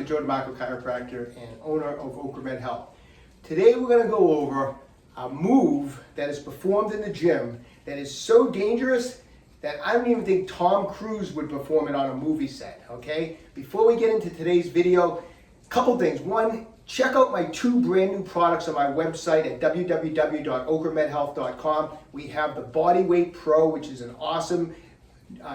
Dr. Joe DeMarco, chiropractor and owner of OcraMed Health. Today we're going to go over a move that is performed in the gym that is so dangerous that I don't even think Tom Cruise would perform it on a movie set, okay? Before we get into today's video, a couple things. One, check out my 2 brand new products on my website at www.OcraMedHealth.com. We have the Bodyweight PRO, which is an awesome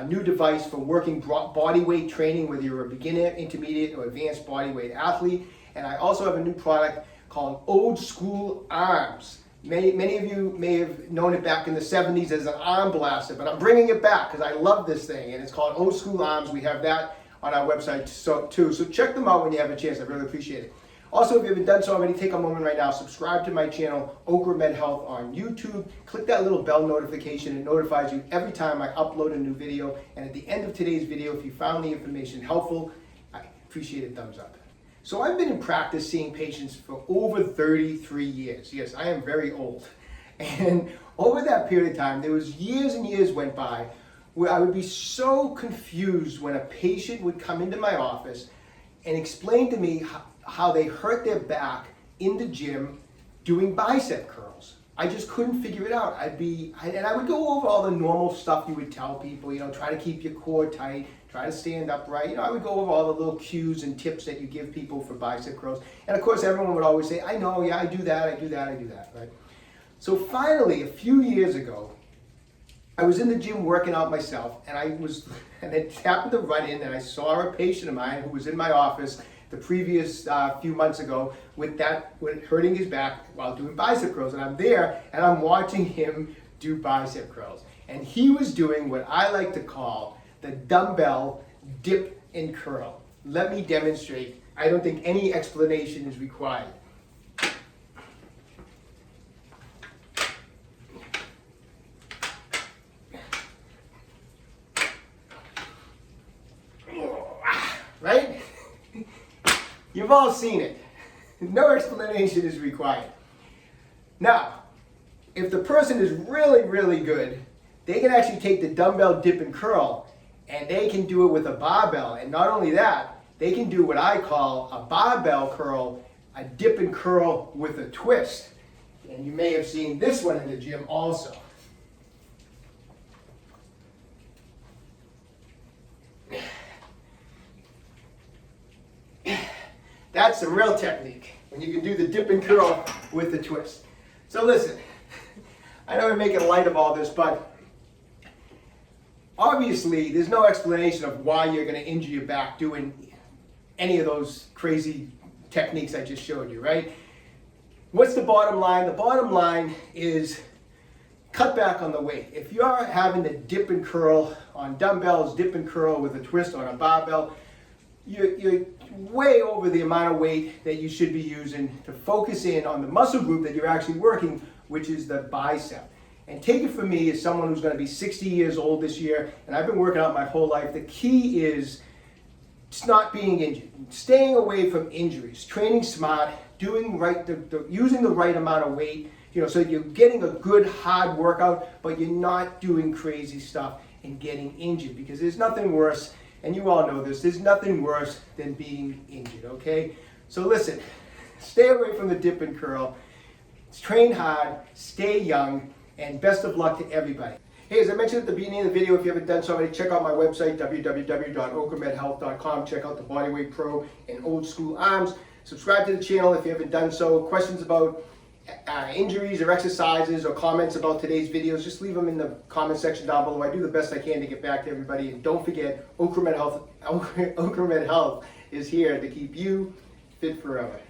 new device for working body weight training, whether you're a beginner, intermediate, or advanced body weight athlete. And I also have a new product called Old School Arms. Many of you may have known it back in the 70s as an arm blaster, but I'm bringing it back because I love this thing, and it's called Old School Arms. We have that on our website too, so check them out when you have a chance. I really appreciate it. Also, if you haven't done so already, take a moment right now, subscribe to my channel, OcraMed Health on YouTube. Click that little bell notification. It notifies you every time I upload a new video. And at the end of today's video, if you found the information helpful, I appreciate a thumbs up. So I've been in practice seeing patients for over 33 years. Yes, I am very old. And over that period of time, there was years and years went by where I would be so confused when a patient would come into my office and explain to me how they hurt their back in the gym doing bicep curls. I just couldn't figure it out. I would go over all the normal stuff you would tell people, try to keep your core tight, try to stand upright. I would go over all the little cues and tips that you give people for bicep curls. And of course, everyone would always say, I know, yeah, I do that, right? So finally, a few years ago, I was in the gym working out myself, and it happened to run in, and I saw a patient of mine who was in my office the previous few months ago with hurting his back while doing bicep curls. And I'm there and I'm watching him do bicep curls. And he was doing what I like to call the dumbbell dip and curl. Let me demonstrate. I don't think any explanation is required. Right? You've all seen it. No explanation is required. Now, if the person is really, really good, they can actually take the dumbbell dip and curl, and they can do it with a barbell. And not only that, they can do what I call a barbell curl, a dip and curl with a twist. And you may have seen this one in the gym also. That's the real technique, when you can do the dip and curl with the twist. So listen, I know we're making light of all this, but obviously there's no explanation of why you're going to injure your back doing any of those crazy techniques I just showed you, right? What's the bottom line? The bottom line is cut back on the weight. If you're having to dip and curl on dumbbells, dip and curl with a twist on a barbell, you're way over the amount of weight that you should be using to focus in on the muscle group that you're actually working, which is the bicep. And take it from me as someone who's going to be 60 years old this year, and I've been working out my whole life. The key is not being injured, staying away from injuries, training smart, doing right, using the right amount of weight, so that you're getting a good hard workout, but you're not doing crazy stuff and getting injured, because there's nothing worse. And you all know this, there's nothing worse than being injured, okay? So listen, stay away from the dip and curl, train hard, stay young, and best of luck to everybody. Hey, as I mentioned at the beginning of the video, if you haven't done so already, check out my website, www.OcraMedHealth.com. Check out the Bodyweight PRO and Old School Arms. Subscribe to the channel if you haven't done so. Questions about injuries or exercises or comments about today's videos, just leave them in the comment section down below. I do the best I can to get back to everybody. And don't forget, OcraMed Health is here to keep you fit forever.